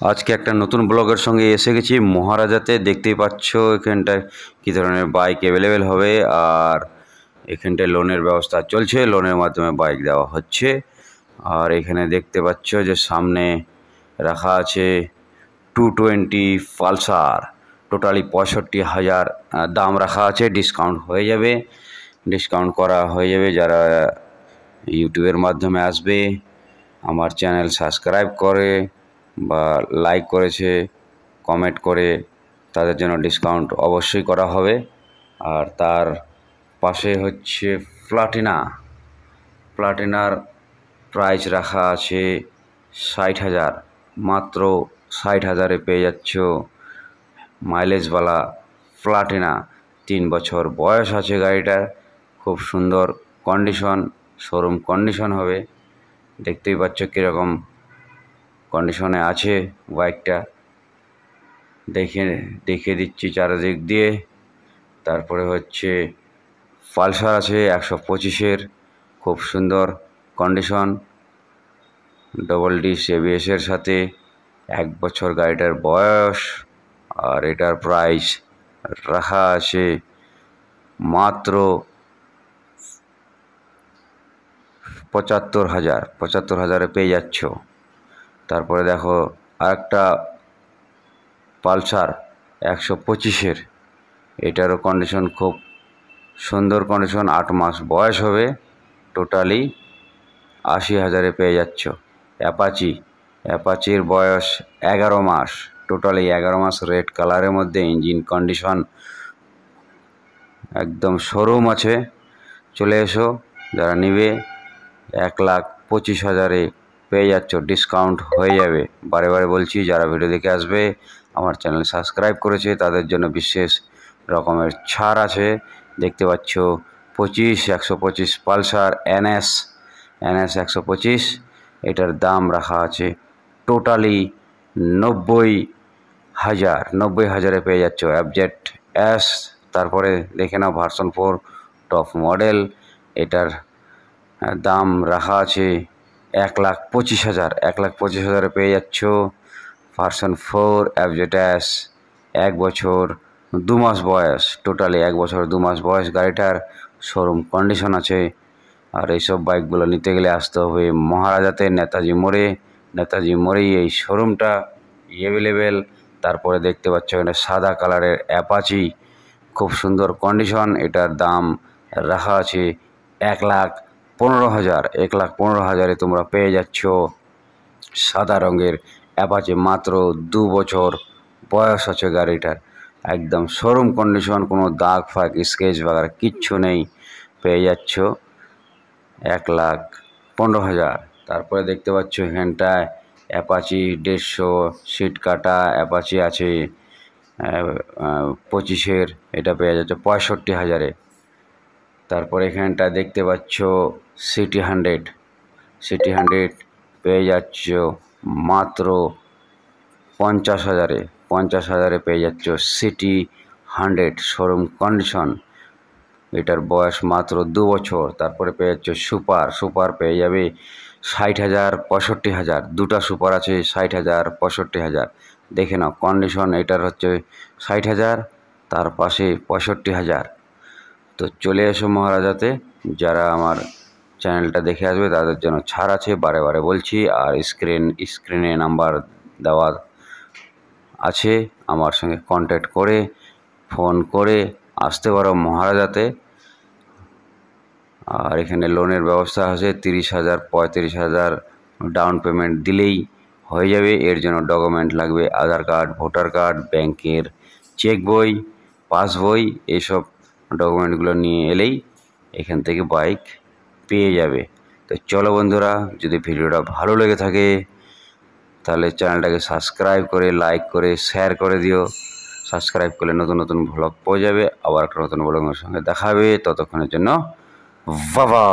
আজকে একটা নতুন ব্লগের সঙ্গে এসে গেছি মহারাজাতে। দেখতেই পাচ্ছ এখানটায় কী ধরনের বাইক অ্যাভেলেবেল হবে, আর এখানটায় লোনের ব্যবস্থা চলছে, লোনের মাধ্যমে বাইক দেওয়া হচ্ছে। আর এখানে দেখতে পাচ্ছ যে সামনে রাখা আছে 220 পালসার, টোটালি 65,000 দাম রাখা আছে। ডিসকাউন্ট হয়ে যাবে, ডিসকাউন্ট করা হয়ে যাবে। যারা ইউটিউবের মাধ্যমে আসবে, আমার চ্যানেল সাবস্ক্রাইব করে বা লাইক করেছে, কমেন্ট করে, তাদের জন্য ডিসকাউন্ট অবশ্যই করা হবে। আর তার পাশে হচ্ছে প্লাটিনার প্রাইস রাখা আছে 60,000, মাত্র 60,000-এ পেয়ে যাচ্ছ মাইলেজওয়ালা প্লাটিনা। 3 বছর বয়স আছে গাড়িটার, খুব সুন্দর কন্ডিশন, শোরুম কন্ডিশন হবে। দেখতেই পাচ্ছ কীরকম কন্ডিশনে আছে বাইকটা, দেখিয়ে দিচ্ছি চারিদিক দিয়ে। তারপরে হচ্ছে পালসার আছে 125-এর, খুব সুন্দর কন্ডিশন, ডবল ডিস এবিএসের সাথে, 1 বছর গাড়িটার বয়স। আর এটার প্রাইস রাখা আছে মাত্র 75,000-এ পেয়ে যাচ্ছ। তারপরে দেখো আরেকটা পালসার 125-এর, এটারও কন্ডিশন খুব সুন্দর কন্ডিশন, 8 মাস বয়স হবে, টোটালি 80,000-এ পেয়ে যাচ্ছ। অ্যাপাচির বয়স 11 মাস, টোটালি 11 মাস, রেড কালারের মধ্যে, ইঞ্জিন কন্ডিশন একদম শোরুম আছে। চলে এসো, যারা নিবে 1,25,000-এ পেয়ে যাচ্ছ, ডিসকাউন্ট হয়ে যাবে। বারে বারে বলছি, যারা ভিডিও দেখে আসবে, আমার চ্যানেল সাবস্ক্রাইব করেছে, তাদের জন্য বিশেষ রকমের ছাড় আছে। দেখতে পাচ্ছ 125 পালসার NS 125, এটার দাম রাখা আছে টোটালি 90,000-এ পেয়ে যাচ্ছ। FZ S, তারপরে দেখে নাও ভার্সন 4 টপ মডেল, এটার দাম রাখা আছে 1,25,000-এ পেয়ে যাচ্ছ। ভার্সন 4 FZ S, 1 বছর 2 মাস বয়স, টোটালি 1 বছর 2 মাস বয়স গাড়িটার, শোরুম কন্ডিশন আছে। আর এইসব বাইকগুলো নিতে গেলে আসতে হবে মহারাজাতে, নেতাজি মোড়েই এই শোরুমটা অ্যাভেলেবেল। তারপরে দেখতে পাচ্ছ এখানে সাদা কালারের অ্যাপাচি, খুব সুন্দর কন্ডিশন, এটার দাম রাখা আছে 1,15,000-এ তোমরা পেয়ে যাচ্ছ সাদা রঙের অ্যাপাচি। মাত্র 2 বছর বয়স আছে গাড়িটার, একদম শোরুম কন্ডিশন, কোনো দাগ ফাগ স্কেচ বাগার কিচ্ছু নেই, পেয়ে যাচ্ছ 1,15,000। তারপরে দেখতে পাচ্ছ এখানটায় অ্যাপাচি 150 সিট কাটা অ্যাপাচি আছে 25-এর, এটা পেয়ে যাচ্ছে 65,000-এ। তারপর এখানটা দেখতে পাচ্ছ সিটি 100 পেয়ে যাচ্ছ মাত্র 50,000-এ পেয়ে যাচ্ছ সিটি 100 শোরুম কন্ডিশন, এটার বয়স মাত্র 2 বছর। তারপরে পেয়ে যাচ্ছ সুপার পেয়ে যাবে 60,000 65,000, দুটা সুপার আছে 60,000 65,000। দেখে নাও কন্ডিশন, এটার হচ্ছে 60,000, তার পাশে 65,000। তো চলে এসো মহারাজাতে, যারা আমার চ্যানেলটা দেখে আসবে তাদের জন্য ছাড় আছে, বারে বারে বলছি। আর স্ক্রিনে নাম্বার দেওয়া আছে, আমার সঙ্গে কন্ট্যাক্ট করে ফোন করে আসতে পারো মহারাজাতে। আর এখানে লোনের ব্যবস্থা আছে, 30,000 35,000 ডাউন পেমেন্ট দিলেই হয়ে যাবে। এর জন্য ডকুমেন্ট লাগবে আধার কার্ড, ভোটার কার্ড, ব্যাংকের চেক বই, পাসবই, এইসব ডকুমেন্টগুলো নিয়ে এলেই এখান থেকে বাইক পেয়ে যাবে। তো চলো বন্ধুরা, যদি ভিডিওটা ভালো লেগে থাকে তাহলে চ্যানেলটাকে সাবস্ক্রাইব করে, লাইক করে, শেয়ার করে দিও। সাবস্ক্রাইব করলে নতুন নতুন ভ্লগ পাওয়া যাবে, আবার একটা নতুন ব্লগের সঙ্গে দেখা হবে। ততক্ষণের জন্য বাবা।